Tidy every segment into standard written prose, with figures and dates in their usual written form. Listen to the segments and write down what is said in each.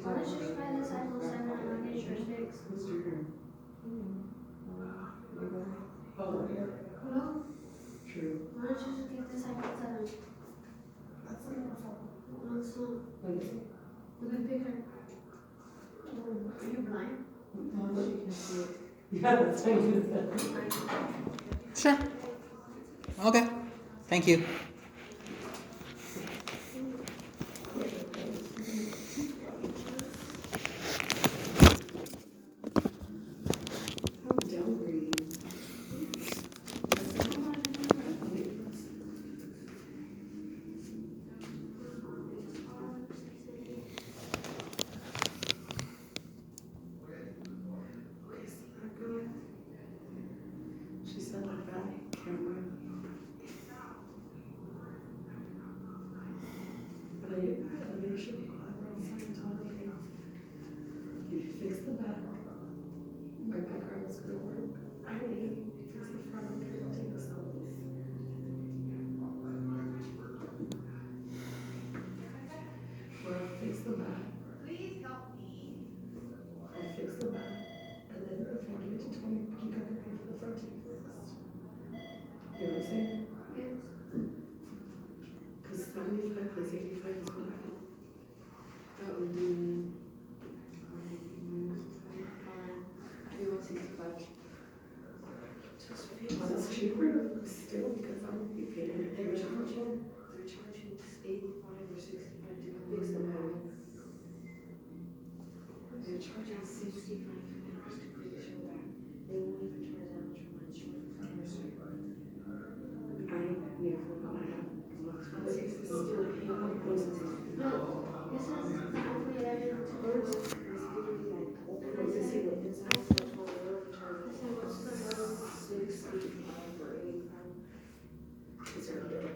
Why don't you just buy this iPhone 7 and I'll get yours fixed? Oh, yeah. No. True. Why don't you just get this iPhone 7? That's not my fault. No, it's not. Let me see. Look at the picture. Are you blind? No, she can see it. Yeah, that's what you said. Sure. Okay. Thank you. I'm downgrading. She said like that camera. But I should be glad we're on Scientology. You fix the back. My background is gonna work. I don't need to fix the front. I'm gonna take the selfies. Well, fix the back. Please help me. I'll fix the back. And then if I give it to Tony, he got to pay for the front to be fixed. You know what I'm saying? Yes. Because 75 plus 85 is what I get. That would be. 165. Well, that's cheaper still because I won't be paying They're it. charging 85 or 65 to fix the panel. They're charging 65 dollars to fix your back. They won't even charge that much for insurance. Yeah, for what I have. But it's still a payment. No. This is the iPhone 11 Pro. It's literally like, what does it say? The inside is much more lower, charging 65 or 85. Is there a bill?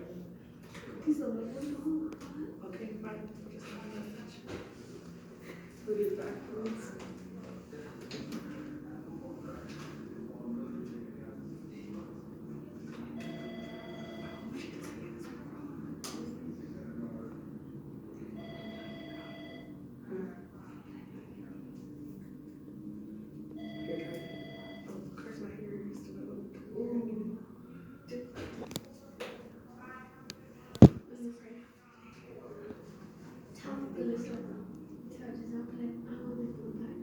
He's a little. Okay, fine. Just have that touch. Put it backwards. Tell me good as well. Tell just I'll put it. I want my phone back.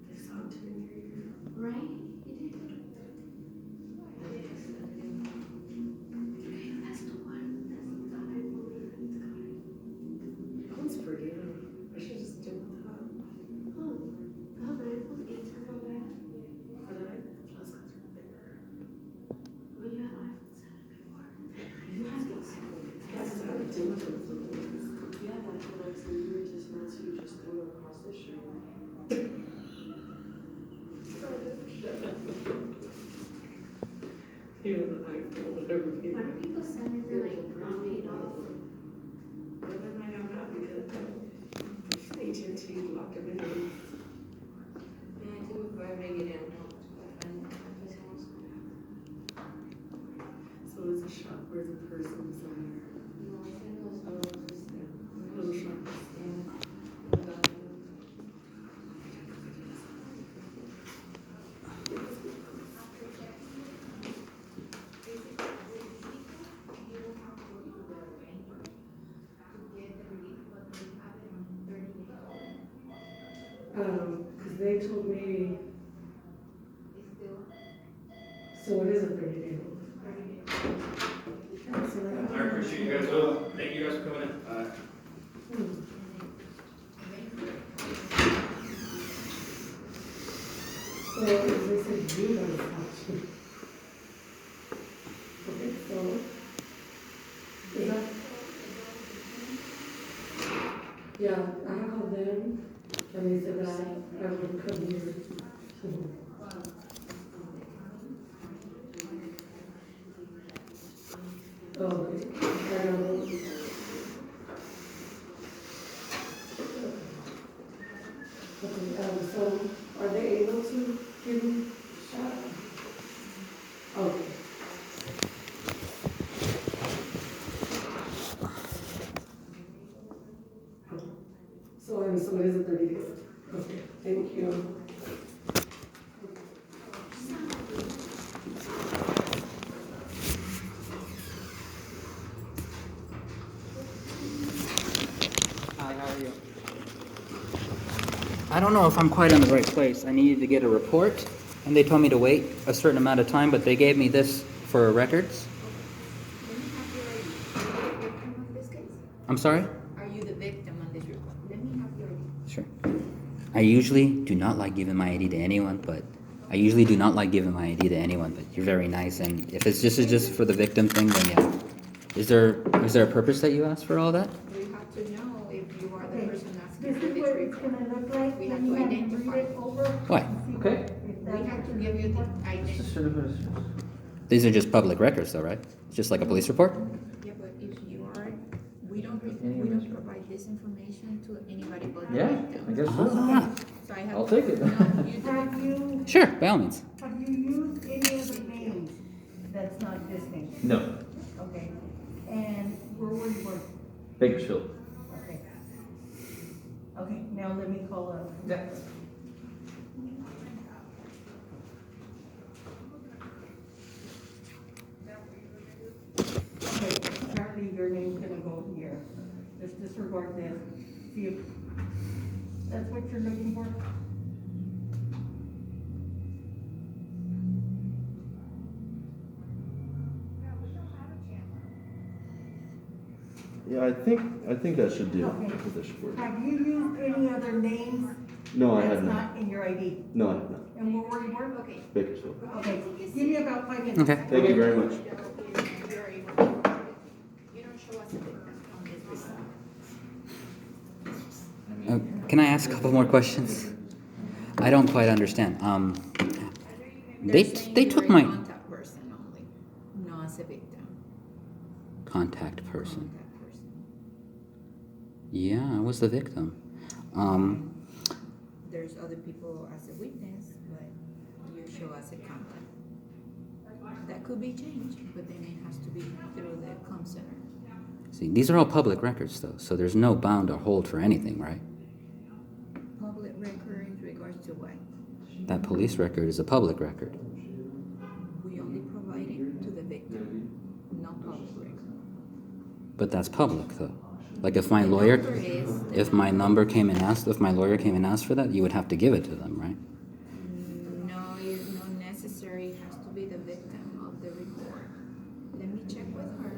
They saw it too in your ear. Right? You did. Okay, that's the one. That's the iPhone. That one's pretty. I should just do it with that. Oh, the other iPhone 8 is not bad. But I plus that's bigger. When you had iPhone 7 before. You have to that's how I do it with the ones. Yeah, that's what I said. You were just not so you just threw it across the street. You know, the iPhone, whatever Why people. do people send it like not paid off? But then I have that because AT&T locked everything. Yeah, I do if I bring it in. So it's a shop where the person somewhere. No, I think it was just there. Little shop. Because they told me, so it is a 30-day hold. Yeah, so that- I appreciate you guys. Well, thank you guys for coming in. So they said you guys have to. Okay, so is that? Yeah, I called them And they said that I would come here. Oh, okay. I don't know. Okay, so are they able to give me a shot? Okay. So it is a 30 days. Okay, thank you. Hi, how are you? I don't know if I'm quite in the right place. I needed to get a report, and they told me to wait a certain amount of time, but they gave me this for records. I'm sorry? Are you the victim on this report? Let me have your ID. Sure. I usually do not like giving my ID to anyone, but you're very nice, and if it's just for the victim thing, then yeah. Is there a purpose that you asked for all that? We have to know if you are the person asking This for is this what it's report. gonna look like We when have you to have to identify. read it over. Why? Okay. We have to give you the identity. These are just public records, though, right? It's just like a police report? Yeah, but if you are, we don't provide this information to anybody but the Yeah, victim. I guess so. Ah, So I have. I'll take it. No, you do. Have you, sure, by all means. have you used any of the names that's not this name? No. Okay. And where were you working? Bakersfield. Okay. Okay, now let me call up. Yeah. Okay, apparently your name's gonna go here. Just disregard this. See if that's what you're looking for? Yeah, I think that should do Okay. for this report. Have you used any other names No, I that's have not. not in your ID? No, I have not. And where were you working? Okay. Bakersfield. Okay, give me about 5 minutes. Okay. Thank you very much. You don't show us a victim on this report. Can I ask a couple more questions? I don't quite understand. They They're saying they you're took a my contact person only, not as a victim. contact person. Contact person. Yeah, I was the victim. There's other people as a witness, but you show as a contact. That could be changed, but then it has to be through the comm center. See, these are all public records, though, so there's no bound or hold for anything, right? Public record in regards to what? That police record is a public record. We only provide it to the victim, not public record. But that's public, though. Like if my lawyer, if my lawyer came and asked for that, you would have to give it to them, right? No, it's not necessary, it has to be the victim of the report. Let me check with her.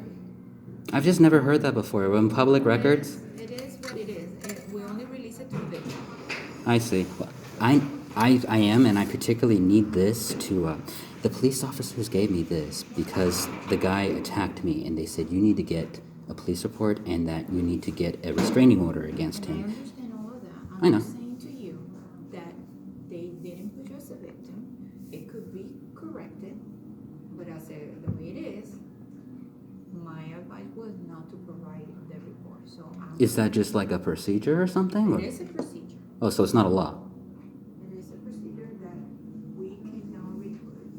I've just never heard that before. When public records, It is what it is. We only release it to the victim. I see. Well, I am, and I particularly need this to. The police officers gave me this because the guy attacked me, and they said you need to get a police report and that you need to get a restraining order against And I him. understand all of that. I know. I'm just saying to you that they didn't put you as a victim. It could be corrected, but as the way it is, my advice was not to provide the report. So Is that just like a procedure or something? Or? It is a procedure. Oh, so it's not a law. It is a procedure that we cannot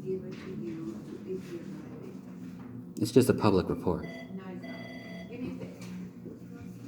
give it to you if you're not a victim. It's just a public report. No, it's not. Give me a second.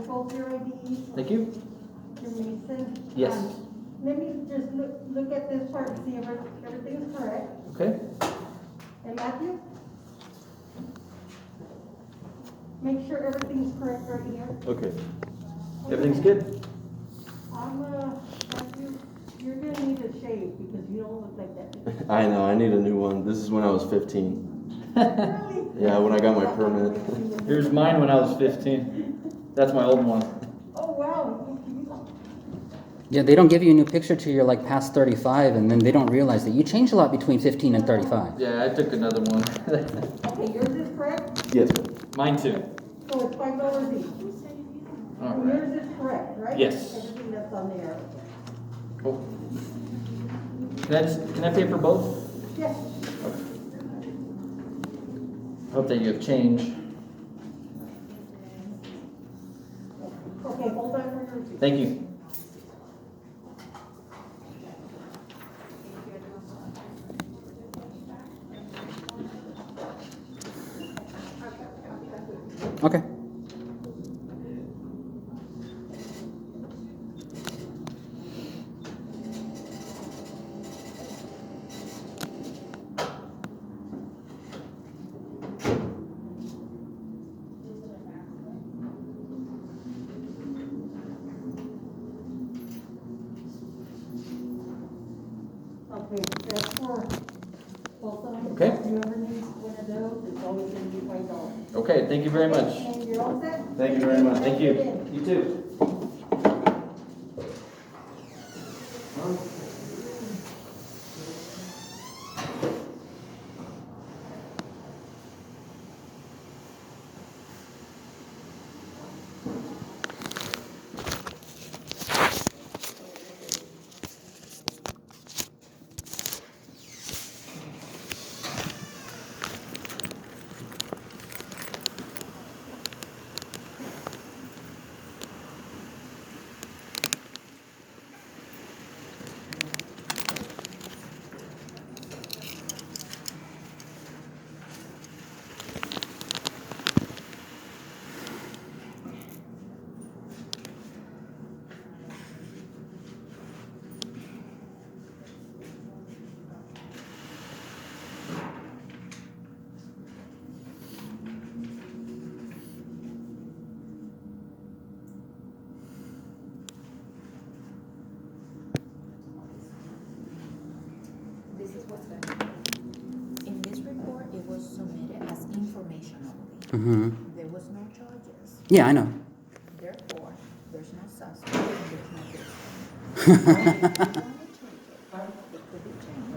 both your IDs, Thank you. your recent. Yes. Let me just look at this part and see if everything's correct. Okay. And Matthew? Make sure everything's correct right here. Okay. Everything's good? Matthew, you're gonna need a shave because you don't look like that. I know, I need a new one. This is when I was 15. Really? Yeah, when I got my permit. Here's mine when I was 15. That's my old one. Oh, wow. Yeah, they don't give you a new picture till you're like past 35, and then they don't realize that you change a lot between 15 and 35. Yeah, I took another one. Okay, yours is correct? Yes. Mine too. So it's $5 each. All And right. yours is correct, right? Yes. Everything that's on there. Cool. Can I pay for both? Yes. Hope that you have change. Okay, hold on for your receipt. Thank you. Okay. Okay, that's for both of them. Okay. If you ever need one of those, it's always gonna be $5. Okay, thank you very much. And you're all set? Thank you very much. Thank you. You too. This is what's going to happen. In this report, it was submitted as information only. Mm-hmm. There was no charges. Yeah, I know. Therefore, there's no suspect and there's no guilty. It could be changed.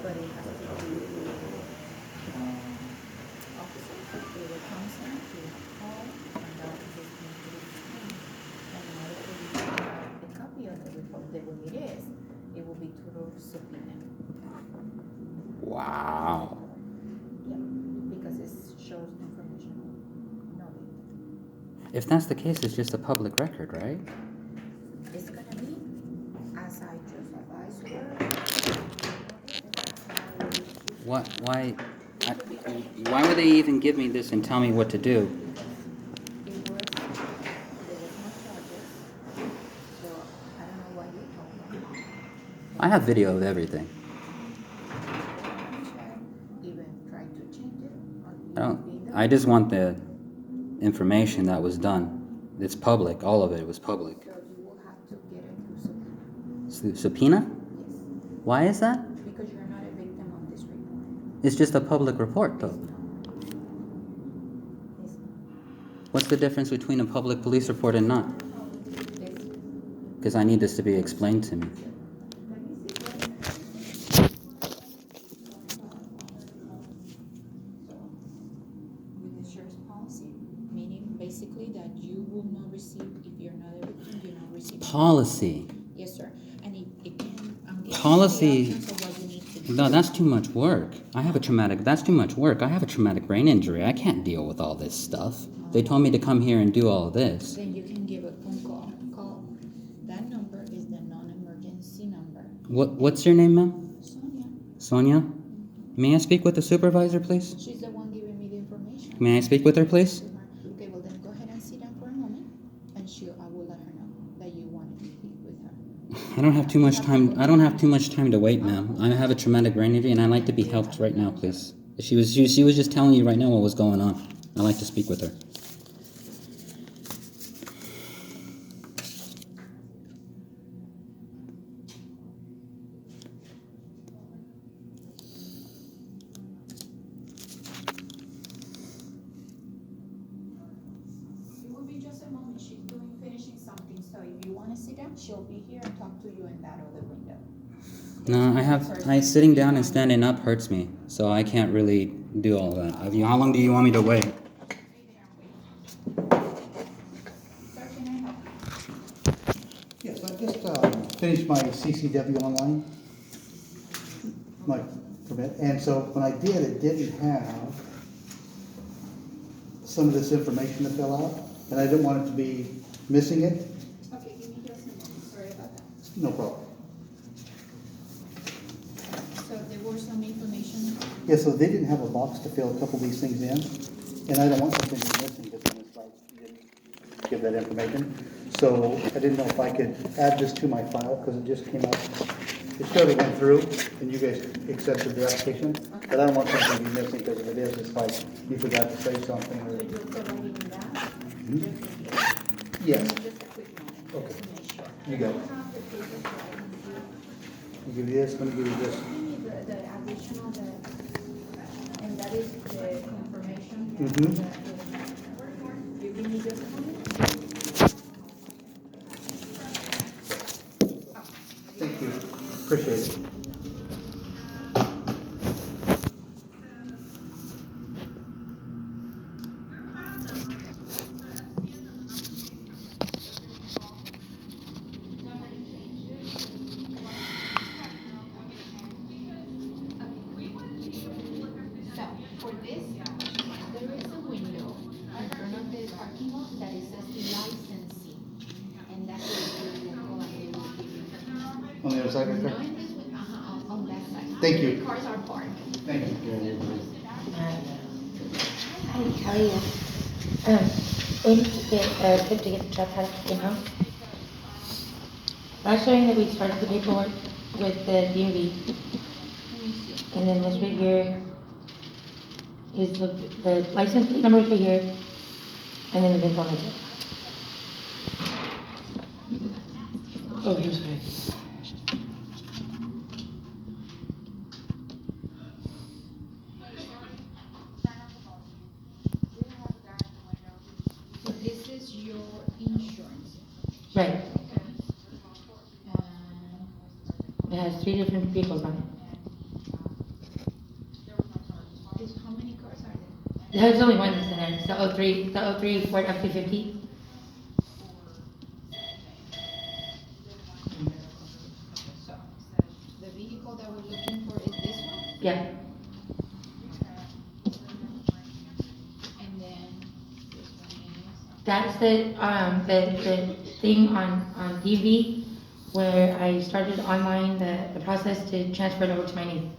But it has to be officers, they were concerned to call and that this needs to be changed. And in order for you to have a copy of the report, the way it is, it will be total subpoena. Wow. Yeah, because it shows information only. If that's the case, it's just a public record, right? It's gonna be, as I just advised her. What? Why would they even give me this and tell me what to do? There was no charges, so I don't know why you told them. I have video of everything. Even try to change it, or I don't. I just want the information that was done. It's public. All of it was public. So you will have to get it through subpoena. Subpoena? Yes, Why is that? because you're not a victim on this report. It's just a public report, though. Yes, What's the difference between a public police report and not? yes. Because I need this to be explained to me. With the sheriff's policy, meaning basically that you will not receive, if you're not a victim, you not receive. Policy. Yes, sir, and it can, I'm giving you Policy. the options of what you need to do. No, that's too much work. That's too much work. I have a traumatic brain injury. I can't deal with all this stuff. They told me to come here and do all this. Then you can give a phone call. That number is the non-emergency number. What's your name, ma'am? Sonia, Sonia? May I speak with the supervisor, please? she's the one giving me the information. May I speak with her, please? Okay, well then go ahead and sit down for a moment. I don't have too much time. I don't have too much time to wait, ma'am. I have a traumatic brain injury, and I'd like to be helped right now, please. She was just telling you right now what was going on. I'd like to speak with her. It will be just a moment, she's finishing something, so if you wanna sit down, she'll be here and talk to you in that other window. No, sitting down and standing up hurts me, so I can't really do all that. How long do you want me to wait? Sir, can I help you? Yes, I just finished my CCW online, my permit, and so when I did, it didn't have some of this information to fill out, and I didn't want it to be missing it. Okay, give me just a moment, sorry about that. No problem. So there was some information, Yeah, so they didn't have a box to fill a couple of these things in, and I don't want something to be missing because then it's like, you didn't give that information. So I didn't know if I could add this to my file, because it just came out, it sort of went through, and you guys accepted the application, but I don't want something to be missing, because if it is, it's like, you forgot to say something, so or, you're providing that? yes, Just a quick moment, Okay. just to make sure. you got it. You have the paper for ID. I'll give you this, let me give you this. The additional, and that is the confirmation. Mhm. You give me just a moment? Thank you, appreciate it. So, for this, there is a window in front of the parking lot that it says licensing. And that's where you will go and they will give you. On the other side, right No, there? in this one, on that side. Thank you. The cars are parked. Thank you. Hi, how are you? We need to get a tip to get the truck out of in-house. I was showing that we started the paperwork with the DMV. And then this right here is the license plate number right here, and then the VIN phone right here. Oh, here's right. So this is your insurance. Right, And it has 3 different vehicles on it. how many cars are there? There's only one that's in there, it's the 03 Ford F-250. So, the vehicle that we're looking for is this one, Yeah, and then this one is. that's the thing on DV where I started online the process to transfer it over to my name.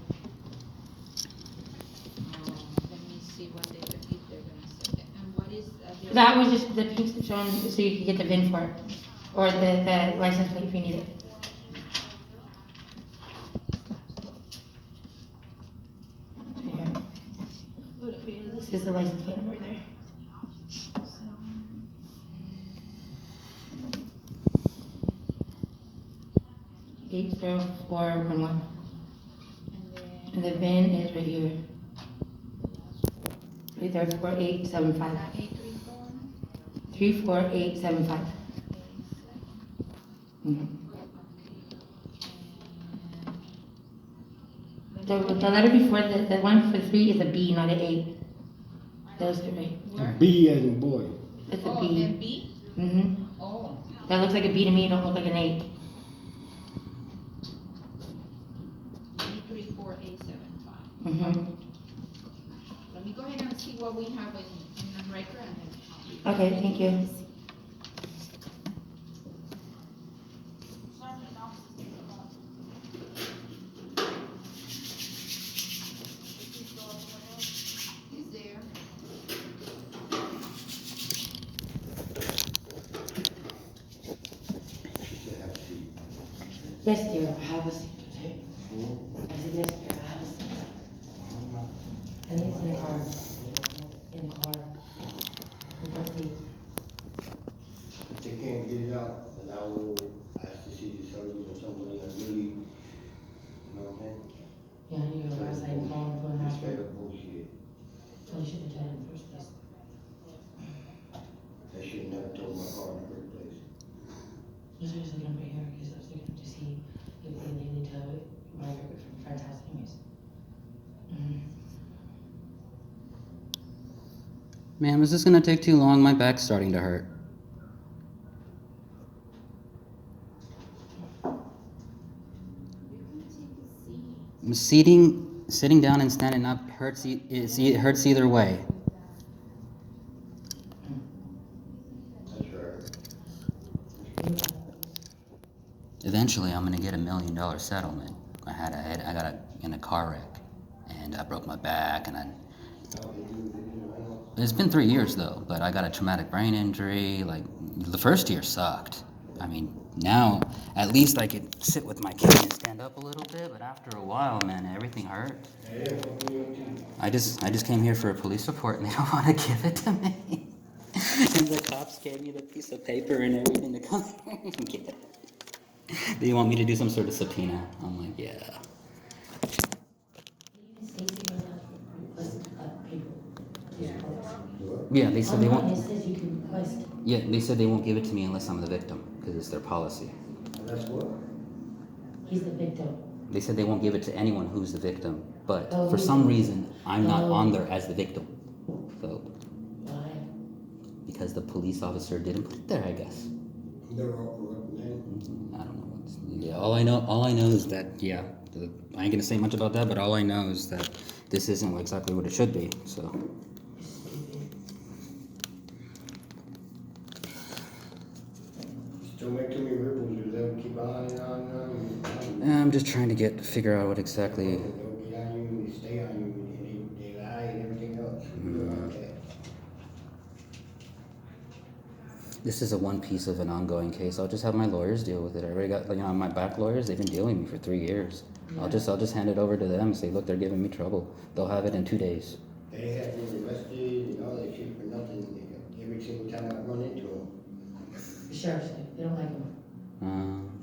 Let me see what they, if they're gonna say that, and what is, the. That was just the piece showing so you could get the VIN for it, or the license plate if you need it. Here. This is the license plate number there. 80411. And the VIN is right here. Right there, 4875. 34875. The letter before, the one for 3 is a B, not an 8. That was it, right? B as in boy. It's a Oh, B. then B? Mm-hmm. Oh. That looks like a B to me, it don't look like an 8. 34875. Mm-hmm. Let me go ahead and see what we have in record and then. Okay, thank you. Is there? I'm calling for an hospital. Well, you should have told him in the first place. I should never told my car in the first place. That's why I was looking over here, because I was looking to see if they needed to migrate from friend's house anyways. Ma'am, is this gonna take too long? My back's starting to hurt. Sitting down and standing up hurts. It hurts either way. That's right. Eventually, I'm gonna get $1 million settlement. I got in a car wreck, and I broke my back, and It's been 3 years though, but I got a traumatic brain injury. Like, the first year sucked. I mean, now at least I could sit with my cane and stand up a little bit, but after a while, man, everything hurt. I just came here for a police report, and they don't want to give it to me. And the cops gave me the piece of paper and everything to come here and get it. They want me to do some sort of subpoena. I'm like, yeah. Yeah, they said they won't. It says you can request. Yeah, they said they won't give it to me unless I'm the victim, because it's their policy. And that's what? He's the victim. They said they won't give it to anyone who's the victim, but Oh, for who's some the- reason, I'm not Oh. on there as the victim. So, Why? because the police officer didn't put it there, I guess. They're all corrupt, man. I don't know. Yeah, all I know is that, yeah, I ain't gonna say much about that, but all I know is that this isn't exactly what it should be, so. Still make too many ripples, or they'll keep on and on and on. I'm just trying to figure out what exactly. They'll get on you, they stay on you, and they lie and everything else. Okay. This is a one piece of an ongoing case. I'll just have my lawyers deal with it. I already got, my back lawyers. They've been dealing with me for 3 years. Yeah. I'll just hand it over to them and say, look, they're giving me trouble. They'll have it in 2 days. They have been arrested and all that shit for nothing, every single time I run into them. The sheriff's like, they don't like him.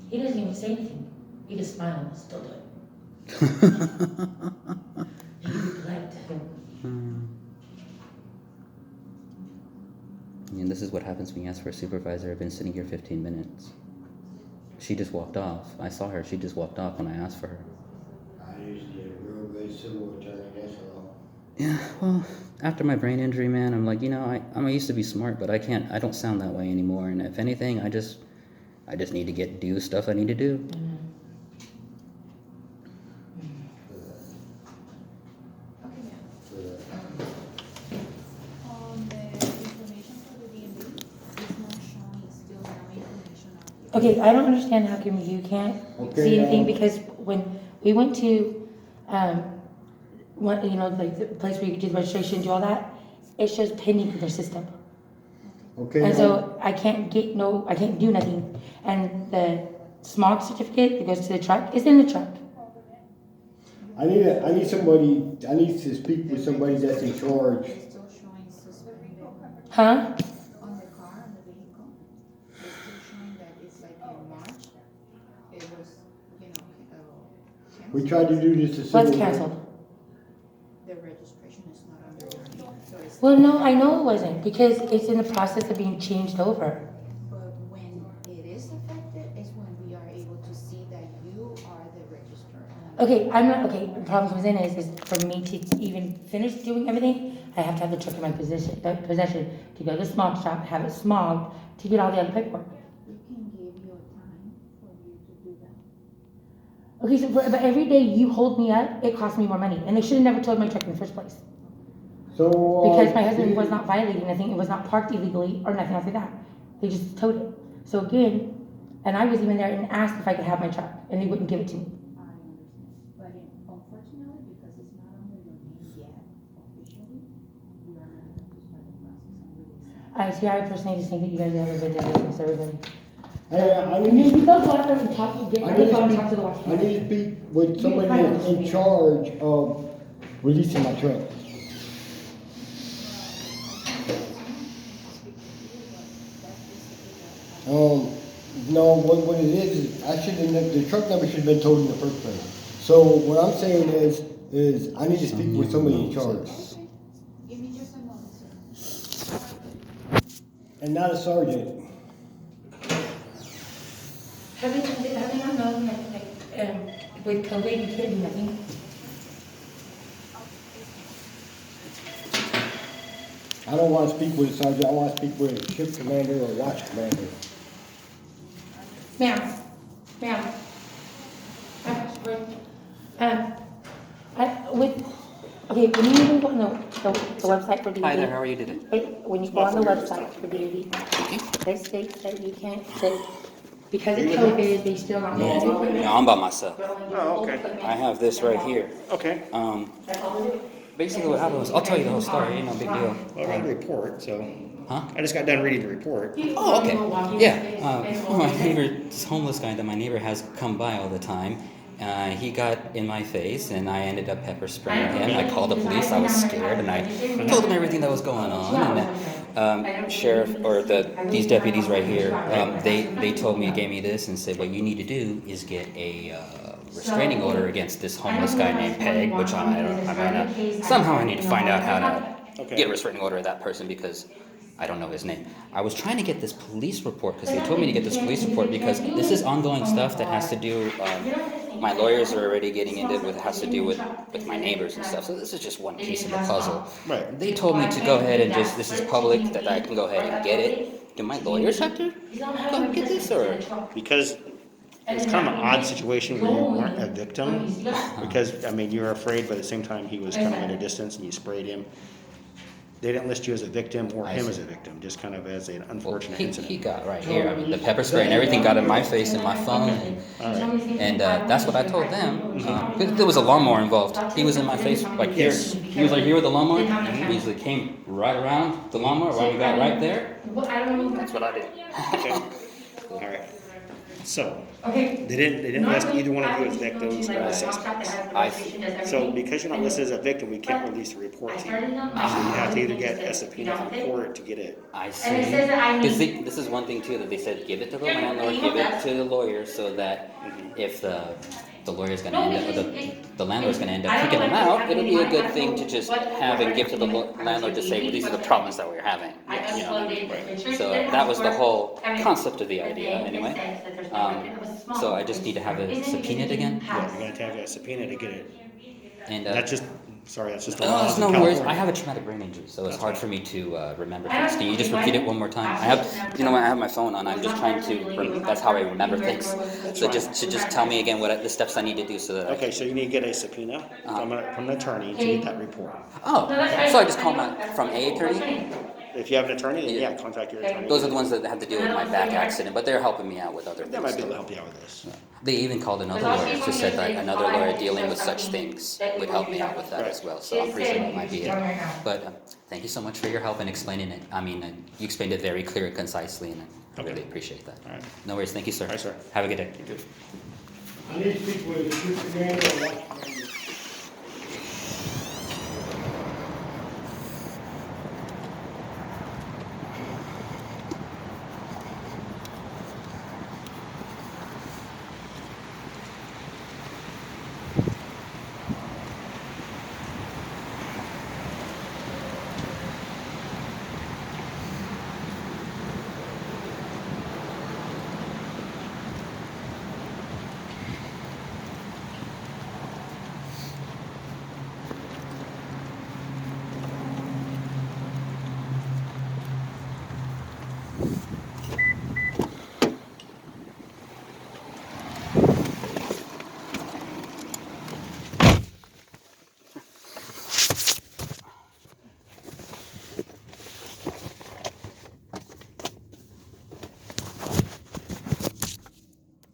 He doesn't even say anything. He just smiles and still do it. He can be polite to him. And this is what happens when you ask for a supervisor. I've been sitting here 15 minutes. She just walked off. I saw her. She just walked off when I asked for her. I used to be a real good civil attorney, that's all. Yeah, well, after my brain injury, man, I'm like, I used to be smart, but I don't sound that way anymore. And if anything, I just need to do stuff I need to do. On the information for the DMV, it's not showing still no information on it. Okay, I don't understand how come you can't see anything, because when we went to, like the place where you could do the registration, do all that, it shows pending in their system. Okay. And so I can't do nothing. And the smog certificate that goes to the truck is in the truck. I need to speak with somebody that's in charge. It's still showing suspended. Huh? On the car, on the vehicle, it's still showing that it's like in March, it was, canceled. We tried to do this to What's civil. canceled? The registration is not under your name, so it's. Well, no, I know it wasn't, because it's in the process of being changed over. But when it is affected, is when we are able to see that you are the registered owner. Okay, the problem comes in is for me to even finish doing everything, I have to have the truck in my possession to go to the smog shop, have it smogged, to get all the other paperwork. We can give you a time for you to do that. Okay, so but every day you hold me up, it costs me more money, and they should have never towed my truck in the first place. So, Because my husband was not violating anything, it was not parked illegally or nothing like that. They just towed it. So again, and I was even there and asked if I could have my truck, and they wouldn't give it to me. I understand, but unfortunately, because it's not under your name yet officially, we are not able to start the process and release it. I personally just think that you guys have a good day with everybody. I And need then you go out there and talk, get I on the need to phone and speak- talk to the I watchman. need to speak with somebody that's in charge of releasing my truck. No, what it is I should have, the truck number should have been told in the first place. So what I'm saying is, is I need to speak with somebody in charge. Give me just a moment, sir. And not a sergeant. Having unknown, with COVID, you can't do nothing. I don't want to speak with a sergeant, I want to speak with a ship commander or watch commander. Ma'am, okay, when you even go on the website for DOD. Hi there, how are you today? When you go on the website for DOD, it states that you can't, that because it's COVID, they still not. No, I'm by myself. Oh, okay. I have this right here. Okay. Basically what happened was, I'll tell you the whole story, ain't no big deal. Well, I read the report, so. Huh? I just got done reading the report. Oh, okay. Yeah, my neighbor, this homeless guy that my neighbor has come by all the time, he got in my face and I ended up pepper spraying him. I called the police, I was scared, and I told them everything that was going on. And sheriff, or these deputies right here, they told me, gave me this and said, what you need to do is get a restraining order against this homeless guy named Peg, which somehow I need to find out how to get a restraining order of that person because I don't know his name. I was trying to get this police report because they told me to get this police report because this is ongoing stuff that has to do, my lawyers are already getting into it, has to do with my neighbors and stuff. So this is just one piece of the puzzle. Right. They told me to go ahead and just, this is public, that I can go ahead and get it. Do my lawyers have to go get this or? Because it's kind of an odd situation where you weren't a victim, because, I mean, you were afraid, but at the same time, he was kind of at a distance and you sprayed him. They didn't list you as a victim or him as a victim, just kind of as an unfortunate incident. He got right here. I mean, the pepper spray and everything got in my face and my phone, and that's what I told them. There was a lawnmower involved. He was in my face like here. He was like here with the lawnmower. He usually came right around the lawnmower, right, we got right there. That's what I did. Okay. All right. So, they didn't list either one of you as victims or as suspects. I see. So because you're not listed as a victim, we can't release the report to you. So you have to either get a subpoena from court to get it. I see. Because this is one thing too, that they said give it to the landlord, give it to the lawyer, so that if the lawyer's gonna end up, or the landlord's gonna end up kicking them out, it'll be a good thing to just have and give to the landlord to say, well, these are the problems that we're having. You know? So that was the whole concept of the idea, anyway. So I just need to have it subpoenaed again. Yeah, you're gonna have a subpoena to get it. And That's just, sorry, that's just. no, it's no worries. I have a traumatic brain injury, so it's hard for me to remember things. Can you just repeat it one more time? I have my phone on. I'm just trying to. That's how I remember things. So just tell me again what the steps I need to do so that. Okay, so you need to get a subpoena from an attorney to get that report. Oh, so I just call from a attorney. If you have an attorney, then yeah, contact your attorney. Those are the ones that have to deal with my back accident, but they're helping me out with other things. They might be able to help you out with this. They even called another lawyer, just said that another lawyer dealing with such things would help me out with that as well. So I'm pretty sure that might be it. But thank you so much for your help in explaining it. I mean, you explained it very clear and concisely, and I really appreciate that. All right. No worries. Thank you, sir. All right, sir. Have a good day. I need to speak with a ship commander or watch commander.